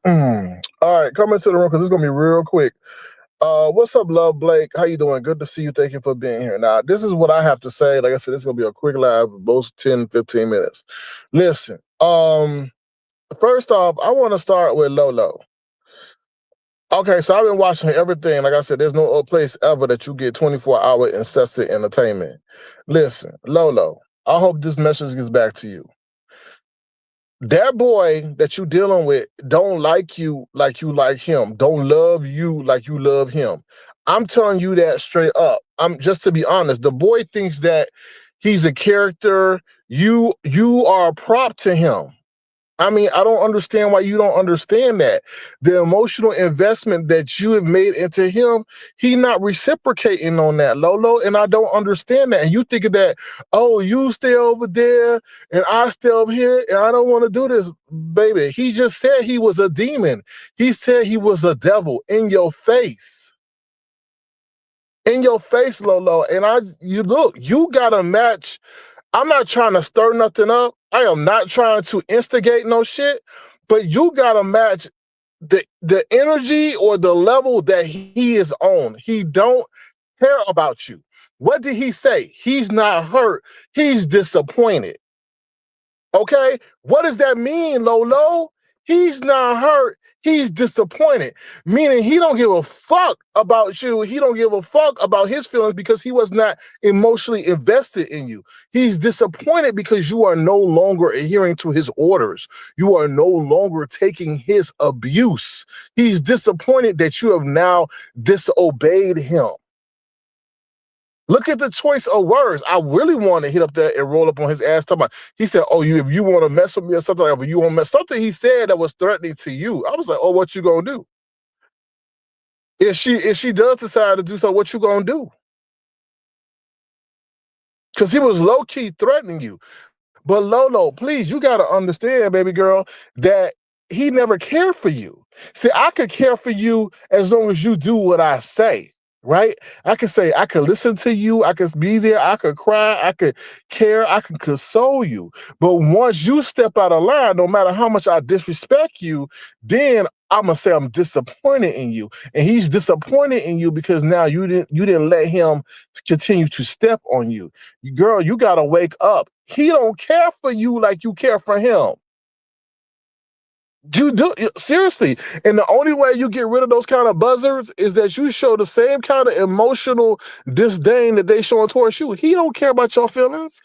All right, come into the room because it's gonna be real quick. What's up, love Blake? How you doing? Good to see you. Thank you for being here. Now, this is what I have to say. Like I said, this is gonna be a quick live, both 10, 15 minutes. Listen, first off, I want to start with Lolo. Okay, so I've been watching everything. Like I said, there's no other place ever that you get 24-hour incessant entertainment. Listen, Lolo, I hope this message gets back to you. That boy that you dealing with don't like you like him, don't love you like you love him. I'm telling you that straight up. I'm just to be honest, the boy thinks that he's a character. You are a prop to him. I mean, I don't understand why you don't understand that. The emotional investment that you have made into him, he not reciprocating on that, Lolo, and I don't understand that. And you thinking that, oh, you stay over there and I stay over here and I don't want to do this, baby. He just said he was a demon. He said he was a devil in your face. In your face, Lolo. And you got a match. I'm not trying to stir nothing up. I am not trying to instigate no shit, but you gotta match the energy or the level that he is on. He don't care about you. What did he say? He's not hurt. He's disappointed. Okay? What does that mean, Lolo? He's not hurt. He's disappointed, meaning he don't give a fuck about you. He don't give a fuck about his feelings because he was not emotionally invested in you. He's disappointed because you are no longer adhering to his orders. You are no longer taking his abuse. He's disappointed that you have now disobeyed him. Look at the choice of words. I really want to hit up there and roll up on his ass. Talking about, he said, "Oh, if you want to mess with me or something like that, if you want to mess," something he said that was threatening to you. I was like, "Oh, what you gonna do? If she does decide to do so, what you gonna do?" Because he was low key threatening you. But Lolo, please, you gotta understand, baby girl, that he never cared for you. See, I could care for you as long as you do what I say. Right? I could say, I could listen to you, I could be there, I could cry, I could care, I could console you. But once you step out of line, no matter how much I disrespect you, then I'm gonna say I'm disappointed in you. And he's disappointed in you because now you didn't let him continue to step on you. Girl, you gotta wake up. He don't care for you like you care for him. You do, seriously. And the only way you get rid of those kind of buzzards is that you show the same kind of emotional disdain that they showing towards you. He don't care about your feelings.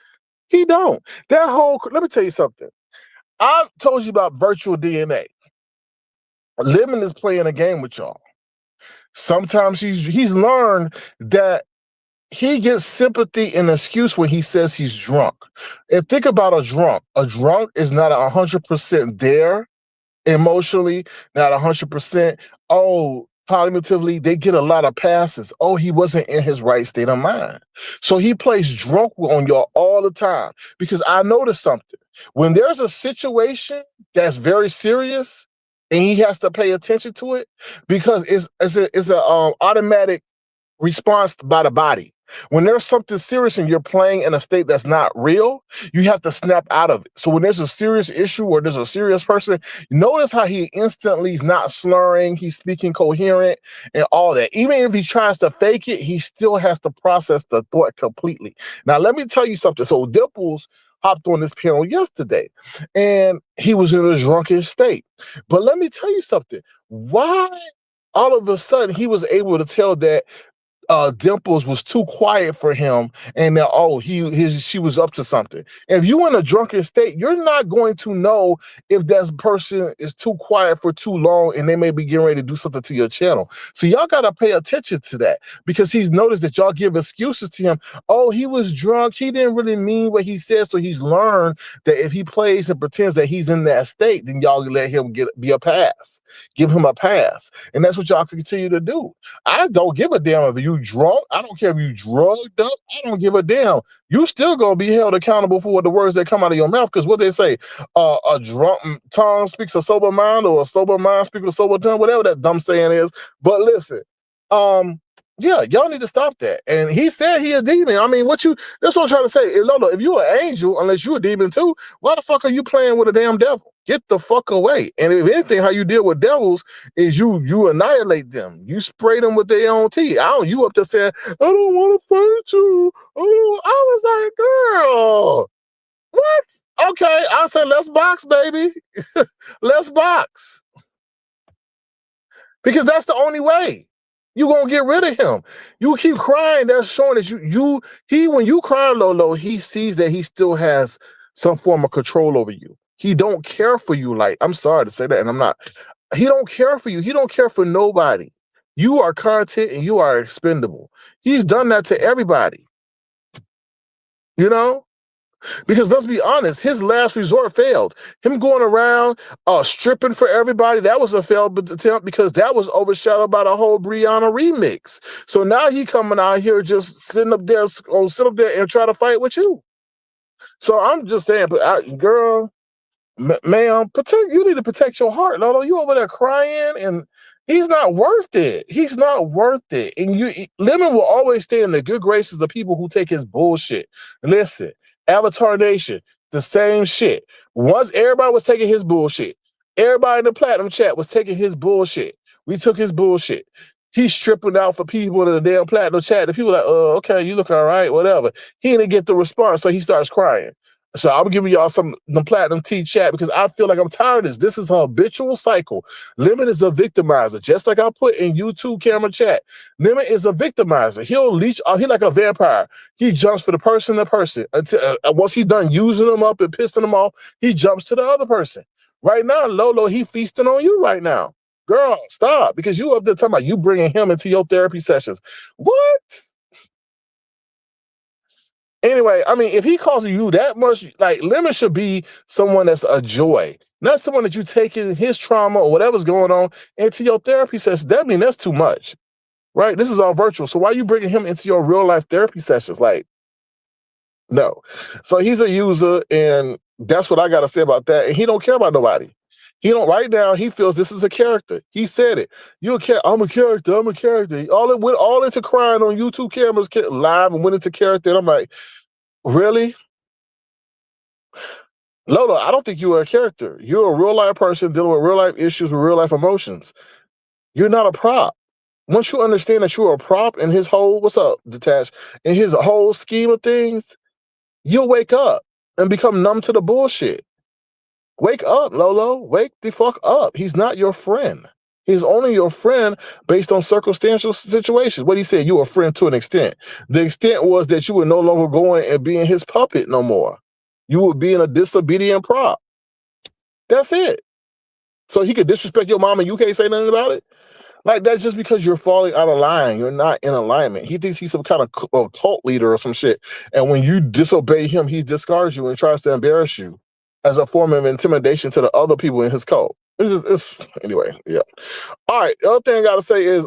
He don't. Let me tell you something. I told you about virtual DNA. Lemon is playing a game with y'all. Sometimes he's learned that he gets sympathy and excuse when he says he's drunk. And think about a drunk. A drunk is not 100% there emotionally, not 100%. Oh, cognitively, they get a lot of passes. Oh, he wasn't in his right state of mind. So he plays drunk on y'all all the time because I noticed something. When there's a situation that's very serious and he has to pay attention to it because it's a automatic response by the body. When there's something serious and you're playing in a state that's not real, you have to snap out of it. So when there's a serious issue or there's a serious person, notice how he instantly is not slurring, he's speaking coherent and all that. Even if he tries to fake it, he still has to process the thought completely. Now, let me tell you something. So Dimples hopped on this panel yesterday and he was in a drunken state. But let me tell you something. Why all of a sudden he was able to tell that Dimples was too quiet for him, and that she was up to something. If you in a drunken state, you're not going to know if that person is too quiet for too long, and they may be getting ready to do something to your channel. So y'all gotta pay attention to that because he's noticed that y'all give excuses to him. Oh, he was drunk. He didn't really mean what he said. So he's learned that if he plays and pretends that he's in that state, then y'all let him be a pass. Give him a pass, and that's what y'all can continue to do. I don't give a damn if you drunk. I don't care if you drugged up. I don't give a damn. You still gonna be held accountable for the words that come out of your mouth. Because what they say, a drunk tongue speaks a sober mind, or a sober mind speaks a sober tongue, whatever that dumb saying is. But listen, yeah, y'all need to stop that. And he said he a demon. I mean, that's what I'm trying to say. Lolo, if you an angel, unless you a demon too, why the fuck are you playing with a damn devil? Get the fuck away. And if anything, how you deal with devils is you annihilate them. You spray them with their own tea. I don't. You up there saying, I don't want to fight you. Oh, I was like, girl, what? Okay, I said, let's box, baby. Let's box. Because that's the only way. You gonna get rid of him. You keep crying, that's showing that when you cry, Lolo, he sees that he still has some form of control over you. He don't care for you. Like, I'm sorry to say that, and I'm not. He don't care for you. He don't care for nobody. You are content and you are expendable. He's done that to everybody. You know? Because let's be honest, his last resort failed. Him going around stripping for everybody, that was a failed attempt because that was overshadowed by the whole Brianna remix. So now he coming out here just sitting up there, and try to fight with you. So I'm just saying, girl, ma'am, you need to protect your heart, Lolo. You over there crying, and he's not worth it. He's not worth it. And Lemon will always stay in the good graces of people who take his bullshit. Listen, Avatar Nation, the same shit. Once everybody was taking his bullshit, everybody in the platinum chat was taking his bullshit. We took his bullshit. He's stripping out for people in the damn platinum chat. The people like, oh, okay, you look all right, whatever. He didn't get the response, so he starts crying. So I'm giving y'all the platinum T chat because I feel like I'm tired of this. This is a habitual cycle. Lemon is a victimizer, just like I put in YouTube camera chat. Lemon is a victimizer. He'll leech. He like a vampire. He jumps for the person until once he's done using them up and pissing them off, he jumps to the other person. Right now, Lolo, he feasting on you right now. Girl, stop, because you up there talking about you bringing him into your therapy sessions. What? Anyway, I mean, if he calls you that much, like, Lemon should be someone that's a joy, not someone that you take in his trauma or whatever's going on into your therapy session. That's too much, right? This is all virtual. So why are you bringing him into your real life therapy sessions? Like, no. So he's a user, and that's what I got to say about that. And he don't care about nobody. He don't. Right now, he feels this is a character. He said it. I'm a character. I'm a character. All into crying on YouTube cameras live and went into character. And I'm like, really? Lolo, I don't think you are a character. You're a real life person dealing with real life issues with real life emotions. You're not a prop. Once you understand that you're a prop in his whole, what's up, Detached, in his whole scheme of things, you'll wake up and become numb to the bullshit. Wake up, Lolo. Wake the fuck up. He's not your friend. He's only your friend based on circumstantial situations. What he said, you were a friend to an extent. The extent was that you were no longer going and being his puppet no more. You were being a disobedient prop. That's it. So he could disrespect your mom and you can't say nothing about it? Like, that's just because you're falling out of line. You're not in alignment. He thinks he's some kind of cult leader or some shit. And when you disobey him, he discards you and tries to embarrass you as a form of intimidation to the other people in his cult. Anyway, yeah. All right, the other thing I gotta say is,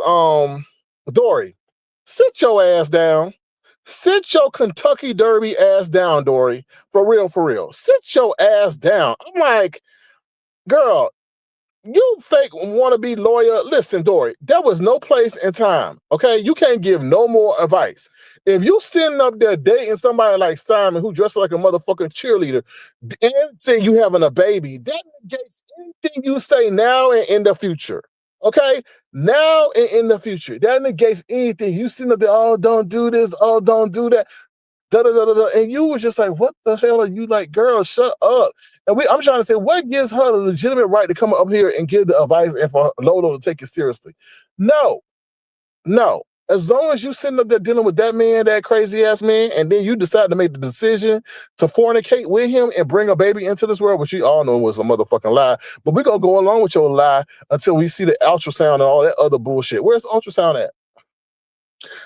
Dory, sit your ass down. Sit your Kentucky Derby ass down, Dory. For real, for real. Sit your ass down. I'm like, girl, you fake wannabe lawyer. Listen, Dory, there was no place and time. Okay, you can't give no more advice. If you sitting up there dating somebody like Simon who dressed like a motherfucking cheerleader and saying you having a baby, that negates anything you say now and in the future. Okay, now and in the future, that negates anything. You sitting up there, oh, don't do this, oh, don't do that. Da, da, da, da, da. And you was just like, what the hell are you like, girl, shut up. And I'm trying to say, what gives her the legitimate right to come up here and give the advice and for Lolo to take it seriously? No. As long as you sitting up there dealing with that man, that crazy ass man, and then you decide to make the decision to fornicate with him and bring a baby into this world, which we all know was a motherfucking lie. But we're going to go along with your lie until we see the ultrasound and all that other bullshit. Where's the ultrasound at?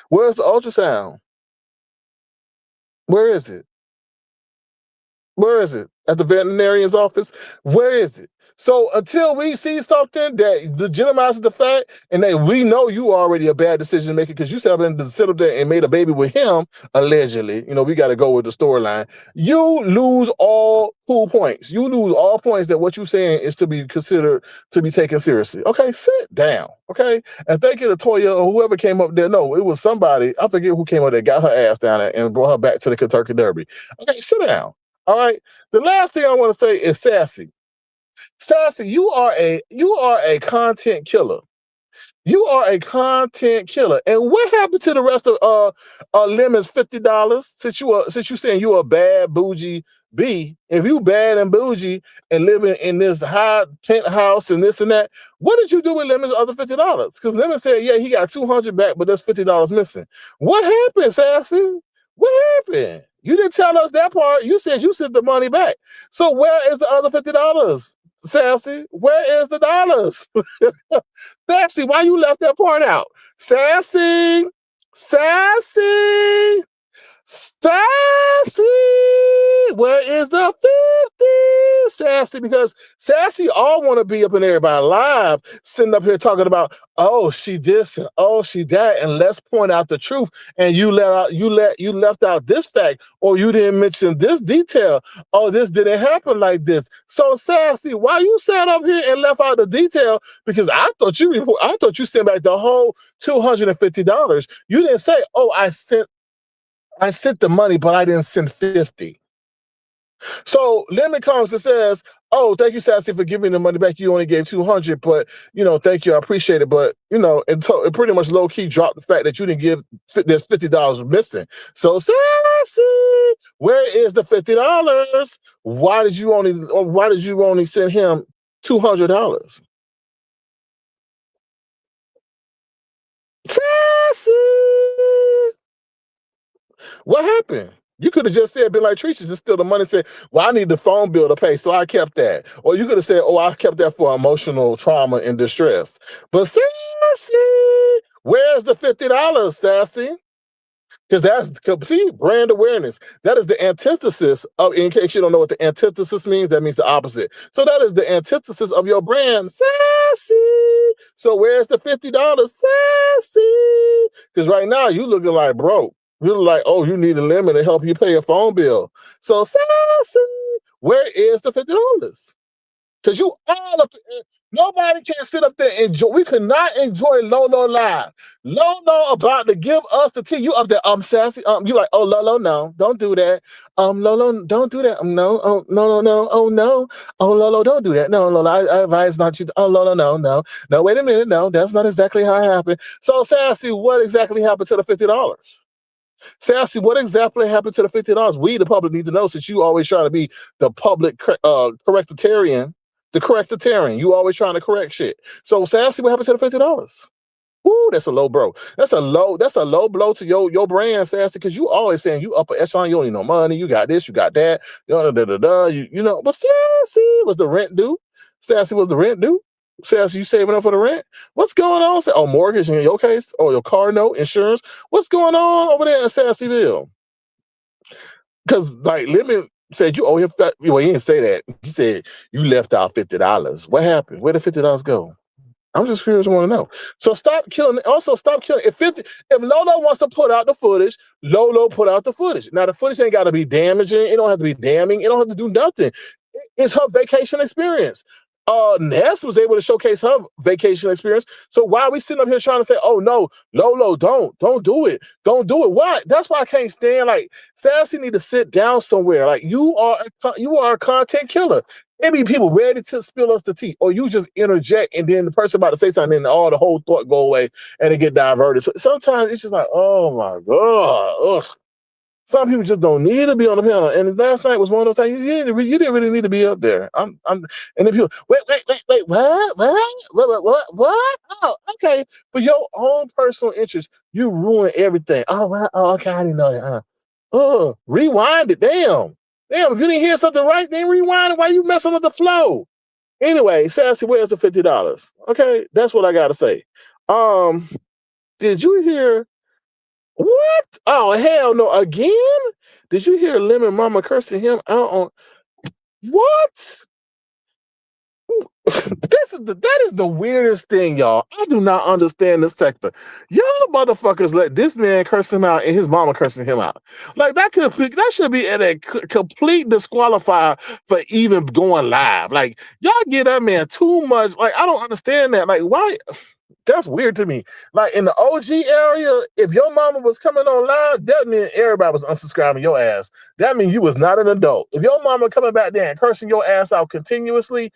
Where's the ultrasound? Where is it? Where is it? At the veterinarian's office? Where is it? So until we see something that legitimizes the fact and that we know you already a bad decision maker because you said to sit up there and made a baby with him, allegedly, we got to go with the storyline. You lose all cool points. You lose all points that what you're saying is to be considered to be taken seriously. Okay, sit down. Okay. And thank you to Toya or whoever came up there. No, it was somebody. I forget who came up there, got her ass down there and brought her back to the Kentucky Derby. Okay, sit down. All right. The last thing I want to say is Sassy. Sassy, you are a content killer. You are a content killer. And what happened to the rest of Lemon's $50? Since you saying you a bad bougie B, if you bad and bougie and living in this high penthouse and this and that, what did you do with Lemon's other $50? Because Lemon said, yeah, he got 200 back, but there's $50 missing. What happened, Sassy? What happened? You didn't tell us that part. You said you sent the money back. So where is the other $50? Sassy, where is the dollars? Sassy, why you left that part out? Sassy, sassy, Sassy, where is the 50? Sassy, because Sassy all want to be up in everybody live, sitting up here talking about, oh, she this and oh, she that, and let's point out the truth. And you left out this fact, or you didn't mention this detail. Oh, this didn't happen like this. So Sassy, why you sat up here and left out the detail? Because I thought you sent back the whole $250. You didn't say, oh, I sent the money, but I didn't send 50. So Lemon comes and says, oh, thank you, Sassy, for giving the money back. You only gave 200, but, thank you. I appreciate it. But, it pretty much low key dropped the fact that you didn't give, there's $50 missing. So Sassy, where is the $50? Why did you only send him $200? Sassy. What happened? You could have just said, been like Treacher, just steal the money and said, well, I need the phone bill to pay, so I kept that. Or you could have said, oh, I kept that for emotional trauma and distress. But Sassy, where's the $50, Sassy? Because see, brand awareness. That is the antithesis of, in case you don't know what the antithesis means, that means the opposite. So that is the antithesis of your brand, Sassy. So where's the $50, Sassy? Because right now you looking like broke. You're like, oh, you need a lemon to help you pay a phone bill. So Sassy, where is the $50? Because you all up, nobody can sit up there and enjoy. We could not enjoy Lolo live. Lolo about to give us the tea. You up there, Sassy. You like, oh, Lolo, no, don't do that. Lolo, don't do that. No, oh, no, oh, no. Oh, Lolo, don't do that. No, Lolo, I advise not you. Oh, Lolo, no. No, wait a minute. No, that's not exactly how it happened. So, Sassy, what exactly happened to the $50? Sassy, what exactly happened to the $50? We, the public, need to know, since you always trying to be the public correctitarian, the correctitarian. You always trying to correct shit. So, Sassy, what happened to the $50? Woo, that's a low blow. That's a low blow to your brand, Sassy, because you always saying you upper echelon, you don't need no money, you got this, you got that, but Sassy, was the rent due? Sassy, was the rent due? Sassy, you saving up for the rent? What's going on? Oh, mortgage in your case? Oh, your car note, insurance? What's going on over there in Sassyville? Because like Lemon said, you owe him. Well, he didn't say that. He said you left out $50. What happened? Where did $50 go? I'm just curious. I want to know. So stop killing. Also, stop killing. If Lolo wants to put out the footage, Lolo put out the footage. Now the footage ain't got to be damaging. It don't have to be damning. It don't have to do nothing. It's her vacation experience. Ness was able to showcase her vacation experience. So why are we sitting up here trying to say, oh no, Lolo, don't do it. Don't do it. Why? That's why I can't stand, like, Sassy need to sit down somewhere. Like, you are a content killer. Maybe people ready to spill us the tea, or you just interject and then the person about to say something and all the whole thought go away and it get diverted. So sometimes it's just like, oh my God. Ugh. Some people just don't need to be on the panel. And last night was one of those times you didn't really need to be up there. And if you wait, what? Oh, okay. For your own personal interest, you ruin everything. Oh, wow. Oh, okay, I didn't know that. Rewind it. Damn, if you didn't hear something right, then rewind it. Why you messing up the flow? Anyway, Sassy, where's the $50? Okay, that's what I gotta say. Did you hear? What? Oh, hell no. Again? Did you hear Lemon Mama cursing him out on what? That is the weirdest thing, y'all. I do not understand this sector. Y'all motherfuckers let this man curse him out and his mama cursing him out. Like that should be a complete disqualifier for even going live. Like, y'all give that man too much. Like, I don't understand that. Like, why? That's weird to me. Like, in the OG area, if your mama was coming on live, that meant everybody was unsubscribing your ass. That means you was not an adult. If your mama coming back there and cursing your ass out continuously,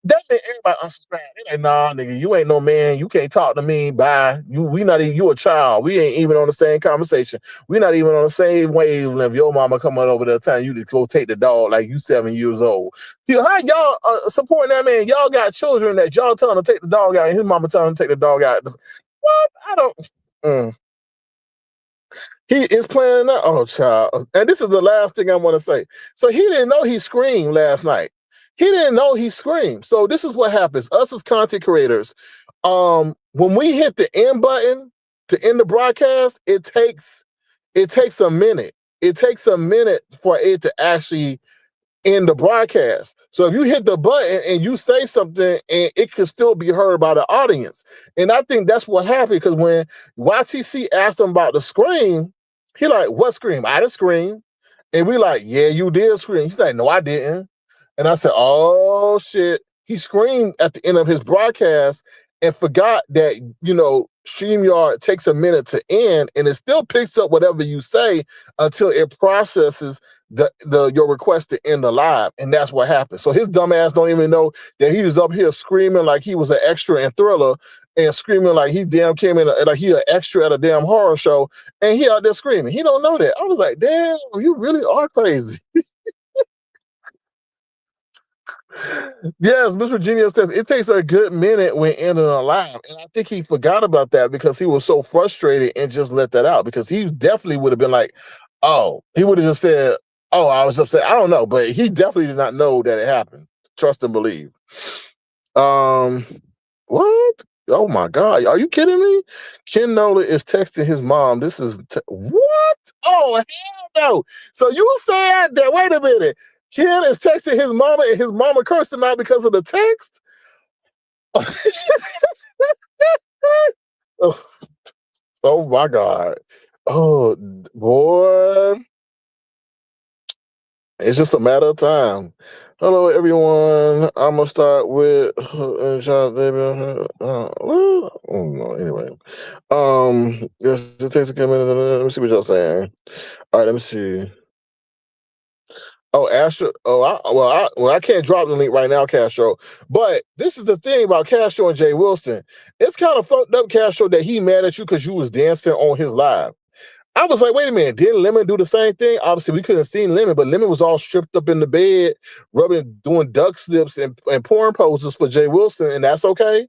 That made everybody unsubscribe. They like, nah, nigga, you ain't no man. You can't talk to me. Bye. We not even, you a child. We ain't even on the same conversation. We not even on the same wavelength. Your mama coming over there telling you to go take the dog like you 7 years old. How y'all supporting that man? Y'all got children that y'all telling to take the dog out, and his mama telling him to take the dog out. What? I don't. Mm. He is playing that. Oh, child. And this is the last thing I want to say. So he didn't know he screamed last night. He didn't know he screamed. So this is what happens. Us as content creators, when we hit the end button to end the broadcast, it takes a minute. It takes a minute for it to actually in the broadcast. So if you hit the button and you say something, and it could still be heard by the audience. And I think that's what happened, because when YTC asked him about the scream, he like, what scream? I didn't scream. And we like, yeah, you did scream. He's like, no, I didn't. And I said, oh shit. He screamed at the end of his broadcast and forgot that, StreamYard takes a minute to end, and it still picks up whatever you say until it processes your request to end the live. And that's what happened. So his dumb ass don't even know that he was up here screaming like he was an extra in Thriller, and screaming like he damn came in like he an extra at a damn horror show, and he out there screaming. He don't know that. I was like, damn, you really are crazy. Yes, Miss Virginia says it takes a good minute when ending a live. And I think he forgot about that because he was so frustrated and just let that out, because he definitely would have been like, oh, he would have just said, oh, I was upset. I don't know, but he definitely did not know that it happened. Trust and believe. Um, what? Oh my God. Are you kidding me? Ken Nola is texting his mom. This is what? Oh, hell no. So you said that, wait a minute. Ken is texting his mama, and his mama cursed him out because of the text? Oh, oh my God. Oh, boy. It's just a matter of time. Hello, everyone. I'm gonna start with anyway. Yes, it takes a minute. Let me see what y'all saying. All right, let me see. Oh, Astro. Oh, I can't drop the link right now, Castro. But this is the thing about Castro and Jay Wilson. It's kind of fucked up, Castro, that he mad at you because you was dancing on his live. I was like, wait a minute, didn't Lemon do the same thing? Obviously, we couldn't see Lemon, but Lemon was all stripped up in the bed, doing duck slips and porn poses for Jay Wilson, and that's okay.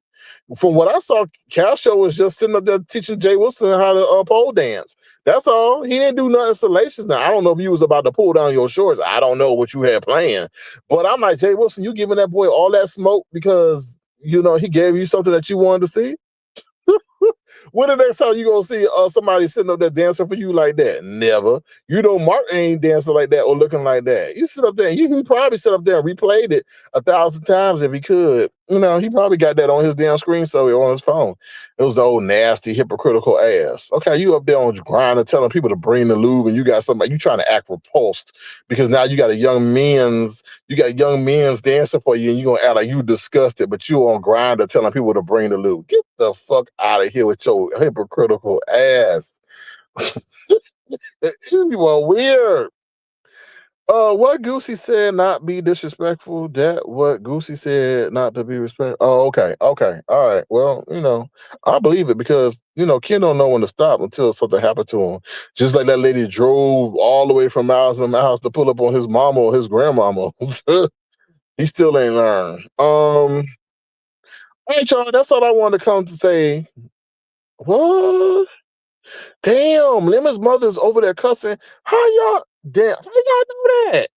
From what I saw, Castro was just sitting up there teaching Jay Wilson how to pole dance. That's all. He didn't do no installations. Now, I don't know if you was about to pull down your shorts. I don't know what you had planned. But I'm like, Jay Wilson, you giving that boy all that smoke because, he gave you something that you wanted to see? When the next time you gonna see somebody sitting up there dancing for you like that? Never. Mark ain't dancing like that or looking like that. You sit up there, he probably sit up there and replayed it 1,000 times if he could. He probably got that on his damn screen so on his phone. It was the old nasty, hypocritical ass. Okay, you up there on the grind and telling people to bring the lube, and you got somebody, you trying to act repulsed because now you got young men's dancing for you, and you gonna act like you disgusted, but you on Grindr telling people to bring the lube. Get the fuck out of here with your hypocritical ass. You are weird. What Goosey said not be disrespectful. That what Goosey said not to be respectful. Oh, okay. All right. Well, I believe it because Ken don't know when to stop until something happened to him. Just like that lady drove all the way from miles and miles to pull up on his mama or his grandmama. He still ain't learned. Hey, y'all, that's all I wanted to come to say. What? Damn, Lemon's mother's over there cussing. How y'all know that?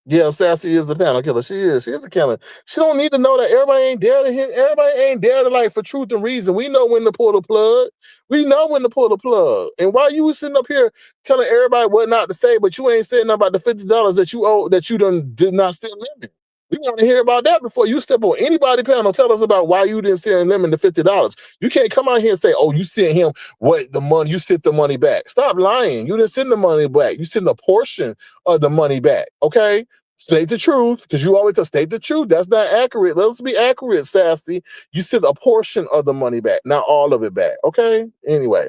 Yeah, Sassy is the panel killer. She is. She is a killer. She don't need to know that everybody ain't there to hit. Everybody ain't there to like for truth and reason. We know when to pull the plug. We know when to pull the plug. And while you was sitting up here telling everybody what not to say, but you ain't saying about the $50 that you owe that you did not send Lemon. We want to hear about that before you step on anybody panel. Tell us about why you didn't send Lemon the $50. You can't come out here and say, "Oh, you sent him what the money? You sent the money back." Stop lying. You didn't send the money back. You sent a portion of the money back. Okay. State the truth, because you always state the truth. That's not accurate. Let's be accurate, Sassy. You sent a portion of the money back, not all of it back. Okay. Anyway,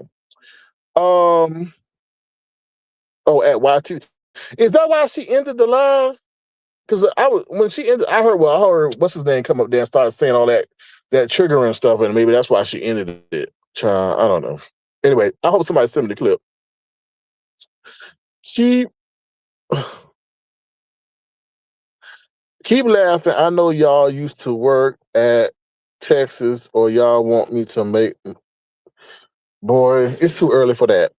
oh, at YT, is that why she ended the live? because I was when she ended. I heard what's his name come up there and start saying all that triggering stuff, and maybe that's why she ended it. Child, I don't know. Anyway, I hope somebody sent me the clip. She keep laughing. I know y'all used to work at Texas, or y'all want me to make. Boy, it's too early for that.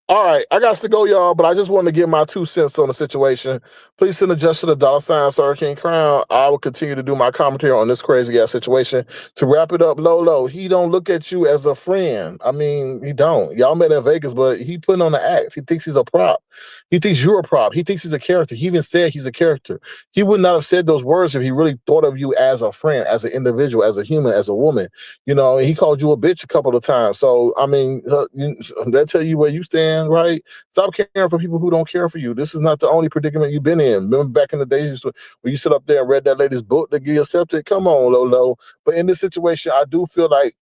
All right, I got to go, y'all, but I just wanted to give my 2 cents on the situation. Please send a just to the $ Sir King Crown. I will continue to do my commentary on this crazy ass situation. To wrap it up, Lolo, he don't look at you as a friend. I mean, he don't. Y'all met in Vegas, but he putting on the act. He thinks he's a prop. He thinks you're a prop. He thinks he's a character. He even said he's a character. He would not have said those words if he really thought of you as a friend, as an individual, as a human, as a woman. You know, he called you a bitch a couple of times. So, I mean, that tell you where you stand, right? Stop caring for people who don't care for you. This is not the only predicament you've been in. Remember back in the days when you sit up there and read that lady's book to get you accepted? Come on, Lolo. But in this situation, I do feel like,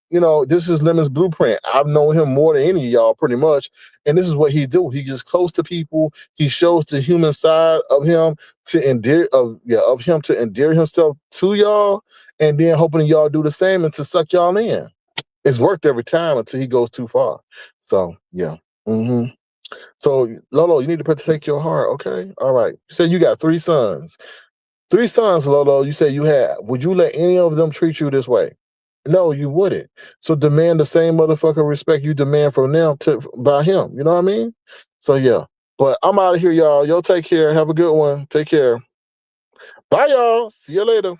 this is Lemon's blueprint. I've known him more than any of y'all pretty much. And this is what he do. He gets close to people. He shows the human side of him to endear himself to y'all, and then hoping y'all do the same and to suck y'all in. It's worked every time until he goes too far. So yeah. So Lolo, you need to protect your heart, okay? All right. You said you got 3 sons. 3 sons, Lolo, you said you had. Would you let any of them treat you this way? No, you wouldn't. So demand the same motherfucking respect you demand from them by him. You know what I mean? So yeah. But I'm out of here, y'all. Y'all take care. Have a good one. Take care. Bye, y'all. See you later.